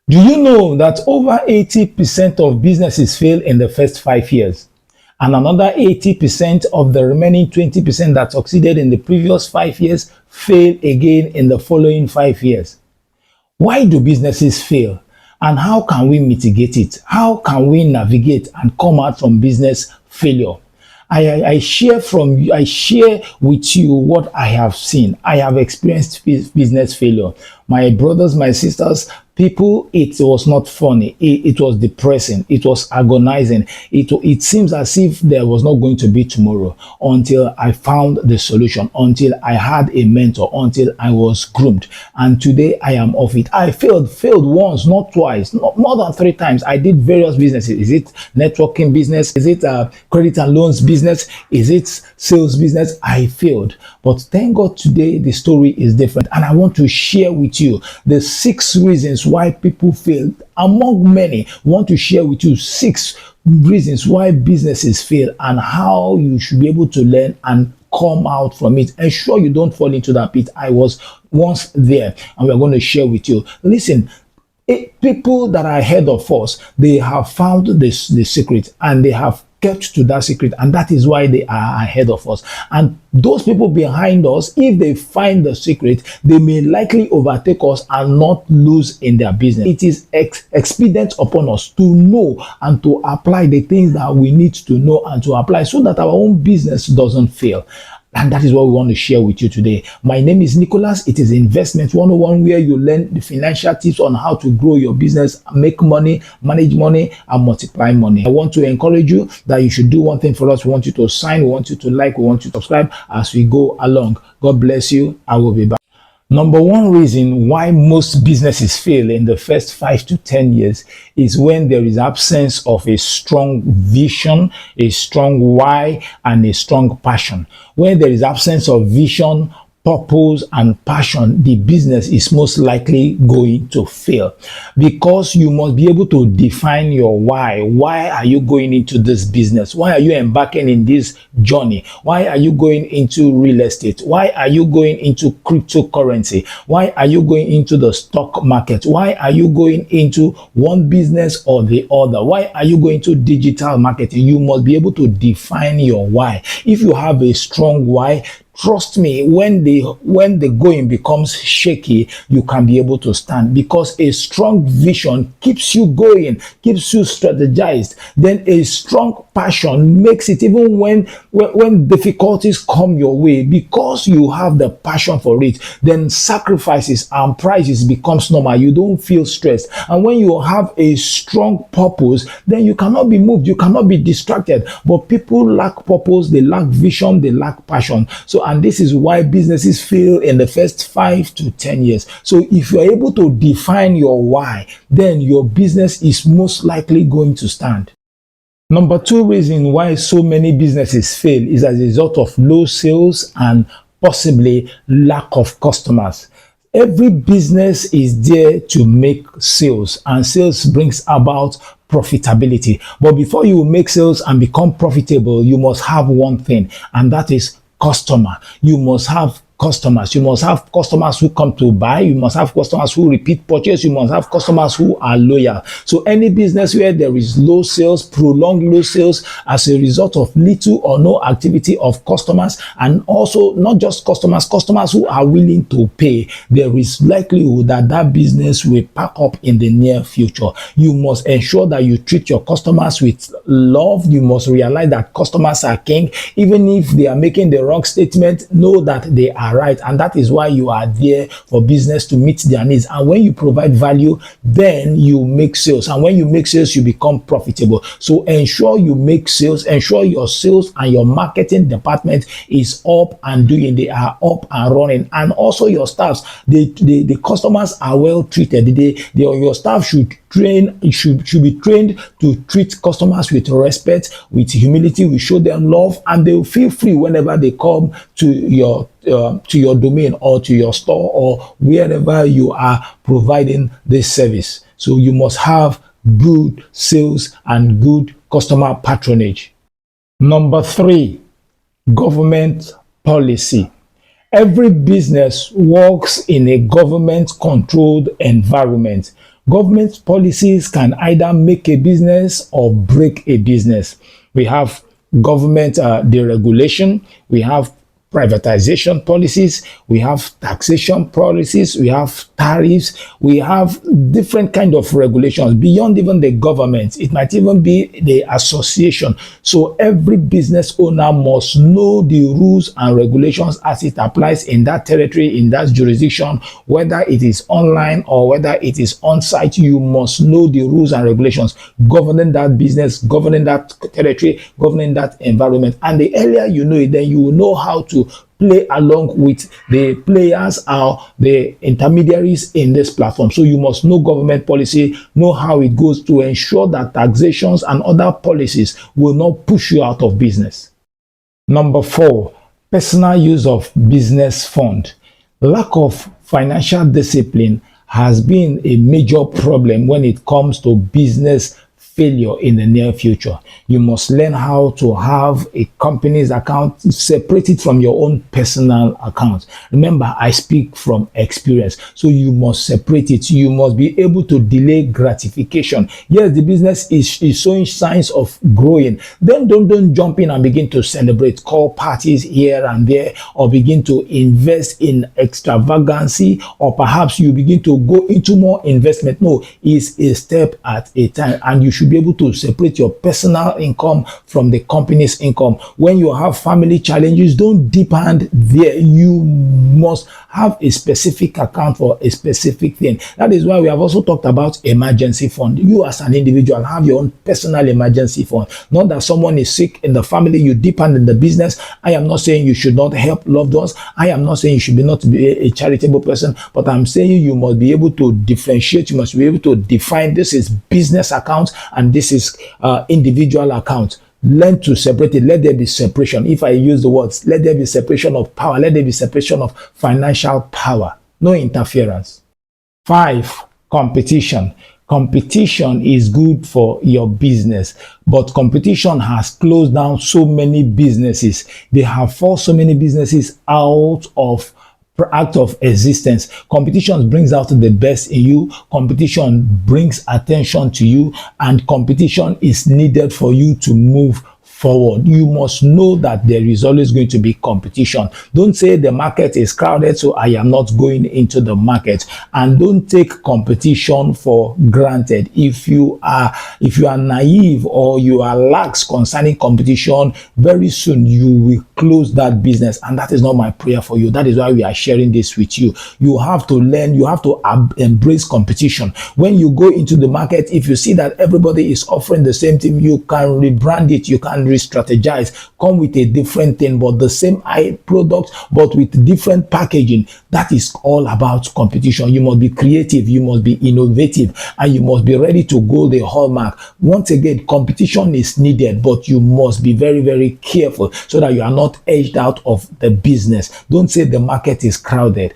Do you know that over 80% of businesses fail in the first 5 years? And another 80% of the remaining 20% that succeeded in the previous 5 years fail again in the following 5 years. Why do businesses fail? And how can we mitigate it? How can we navigate and come out from business failure? I share with you what I have seen. I have experienced business failure. My brothers, my sisters, people, it was not funny. It was depressing. It was agonizing. It seems as if there was not going to be tomorrow until I found the solution, until I had a mentor, until I was groomed. And today I am off it. I failed once, not twice, not more than 3 times. I did various businesses. Is it networking business? Is it credit and loans business? Is it sales business? I failed. But thank God today the story is different. And I want to share with you the 6 reasons why people fail. Among many, I want to share with you 6 reasons why businesses fail and how you should be able to learn and come out from it. Ensure you don't fall into that pit. I was once there, and we're going to share with you. Listen, people that are ahead of us, they have found the secret, and they have kept to that secret, and that is why they are ahead of us. And those people behind us, if they find the secret, they may likely overtake us and not lose in their business. It is expedient upon us to know and to apply the things that we need to know and to apply so that our own business doesn't fail. And that is what we want to share with you today. My name is Nicholas. It is Investment 101, where you learn the financial tips on how to grow your business, make money, manage money, and multiply money. I want to encourage you that you should do one thing for us. We want you to sign, we want you to like, we want you to subscribe as we go along. God bless you. I will be back. Number one reason why most businesses fail in the first 5 to 10 years is when there is absence of a strong vision, a strong why, and a strong passion. When there is absence of vision, purpose, and passion, the business is most likely going to fail, because you must be able to define your why. Why are you going into this business? Why are you embarking in this journey? Why are you going into real estate? Why are you going into cryptocurrency? Why are you going into the stock market? Why are you going into one business or the other? Why are you going to digital marketing? You must be able to define your why. If you have a strong why, trust me, when the going becomes shaky, you can be able to stand, because a strong vision keeps you going, keeps you strategized. Then a strong passion makes it, even when difficulties come your way, because you have the passion for it, then sacrifices and prices becomes normal. You don't feel stressed. And when you have a strong purpose, then you cannot be moved, you cannot be distracted. But people lack purpose, they lack vision, they lack passion. So, and this is why businesses fail in the first 5 to 10 years. So if you're able to define your why, then your business is most likely going to stand. Number 2 reason why so many businesses fail is as a result of low sales and possibly lack of customers. Every business is there to make sales, and sales brings about profitability. But before you make sales and become profitable, you must have one thing, and that is customer. You must have customers. You must have customers who come to buy. You must have customers who repeat purchase. You must have customers who are loyal. So any business where there is low sales, prolonged low sales as a result of little or no activity of customers, and also not just customers who are willing to pay, there is likelihood that that business will pack up in the near future. You must ensure that you treat your customers with love. You must realize that customers are king. Even if they are making the wrong statement, know that they are right, and that is why you are there for business to meet their needs. And when you provide value, then you make sales, and when you make sales, you become profitable. So ensure you make sales, ensure your sales and your marketing department is up and doing, they are up and running, and also your staffs, the customers are well treated. Your staff should be trained to treat customers with respect, with humility. We show them love, and they will feel free whenever they come to your domain or to your store or wherever you are providing this service. So you must have good sales and good customer patronage. Number 3, government policy. Every business works in a government-controlled environment. Government policies can either make a business or break a business. We have government deregulation, we have privatization policies, we have taxation policies, we have tariffs, we have different kind of regulations beyond even the government. It might even be the association. So every business owner must know the rules and regulations as it applies in that territory, in that jurisdiction, whether it is online or whether it is on site. You must know the rules and regulations governing that business, governing that territory, governing that environment. And the earlier you know it, then you will know how to play along with the players or the intermediaries in this platform. So you must know government policy, know how it goes to ensure that taxations and other policies will not push you out of business. Number 4, personal use of business fund. Lack of financial discipline has been a major problem when it comes to business failure in the near future. You must learn how to have a company's account, separate it from your own personal account. Remember, I speak from experience. So you must separate it. You must be able to delay gratification. Yes, the business is showing signs of growing. Then don't jump in and begin to celebrate, call parties here and there, or begin to invest in extravagancy, or perhaps you begin to go into more investment. No, it's a step at a time, and you should be able to separate your personal income from the company's income. When you have family challenges, don't dip hand there. You must have a specific account for a specific thing. That is why we have also talked about emergency fund. You as an individual have your own personal emergency fund. Not that someone is sick in the family, you dip hand in the business. I am not saying you should not help loved ones. I am not saying you should not be a charitable person, but I'm saying you must be able to differentiate. You must be able to define this is business account and this is individual account. Learn to separate it. Let there be separation. If I use the words, let there be separation of power. Let there be separation of financial power. No interference. 5, competition. Competition is good for your business, but competition has closed down so many businesses. They have forced so many businesses out of existence. Competition brings out the best in you. Competition brings attention to you, and competition is needed for you to move forward. You must know that there is always going to be competition. Don't say the market is crowded, so I am not going into the market. And don't take competition for granted. If you are naive or you are lax concerning competition, very soon you will close that business, and that is not my prayer for you. That is why we are sharing this with you. You have to learn, you have to embrace competition. When you go into the market, if you see that everybody is offering the same thing, you can rebrand it, you can re-strategize, come with a different thing, but the same product, but with different packaging. That is all about competition. You must be creative, you must be innovative, and you must be ready to go the hallmark. Once again, competition is needed, but you must be very, very careful so that you are not edged out of the business. Don't say the market is crowded.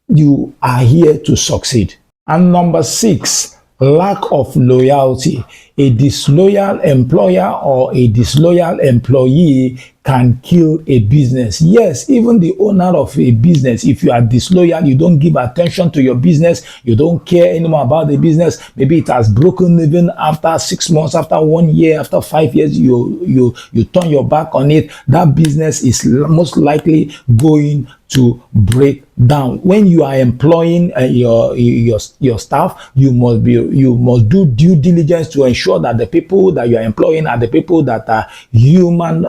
You are here to succeed. And number 6, lack of loyalty. A disloyal employer or a disloyal employee can kill a business. Yes, even the owner of a business, if you are disloyal, you don't give attention to your business, you don't care anymore about the business, maybe it has broken even after 6 months, after 1 year, after 5 years, you turn your back on it, that business is most likely going to break down. When you are employing your staff, you must do due diligence to ensure that the people that you are employing are the people that are human.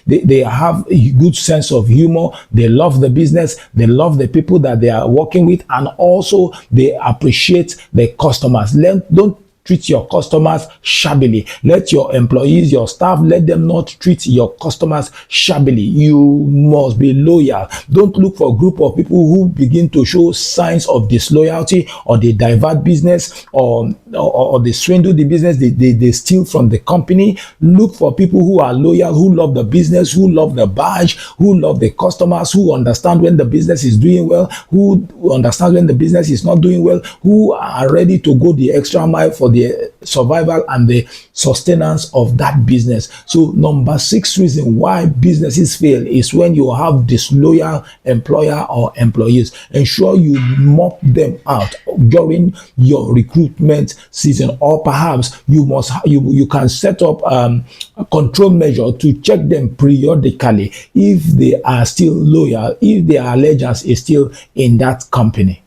They have a good sense of humor. They love the business. They love the people that they are working with, and also they appreciate the customers. Don't treat your customers shabbily. Let your employees, your staff, let them not treat your customers shabbily. You must be loyal. Don't look for a group of people who begin to show signs of disloyalty, or they divert business, or they swindle the business, they steal from the company. Look for people who are loyal, who love the business, who love the badge, who love the customers, who understand when the business is doing well, who understand when the business is not doing well, who are ready to go the extra mile for the survival and the sustenance of that business. So number 6 reason why businesses fail is when you have disloyal employer or employees. Ensure you mop them out during your recruitment season, or perhaps you can set up a control measure to check them periodically if they are still loyal, if their allegiance is still in that company.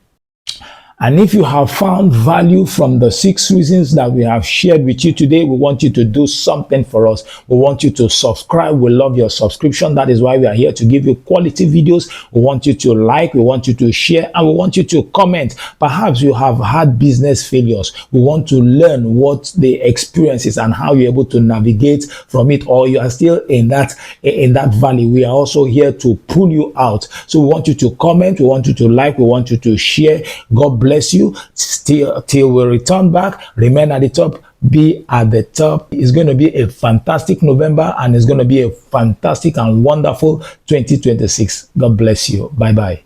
And if you have found value from the 6 reasons that we have shared with you today, we want you to do something for us. We want you to subscribe. We love your subscription. That is why we are here to give you quality videos. We want you to like, we want you to share, and we want you to comment. Perhaps you have had business failures. We want to learn what the experience is and how you're able to navigate from it, or you are still in that valley. We are also here to pull you out. So we want you to comment, we want you to like, we want you to share. God bless you. Till we return back, remain at the top, be at the top. It's going to be a fantastic November, and it's going to be a fantastic and wonderful 2026. God bless you. Bye bye.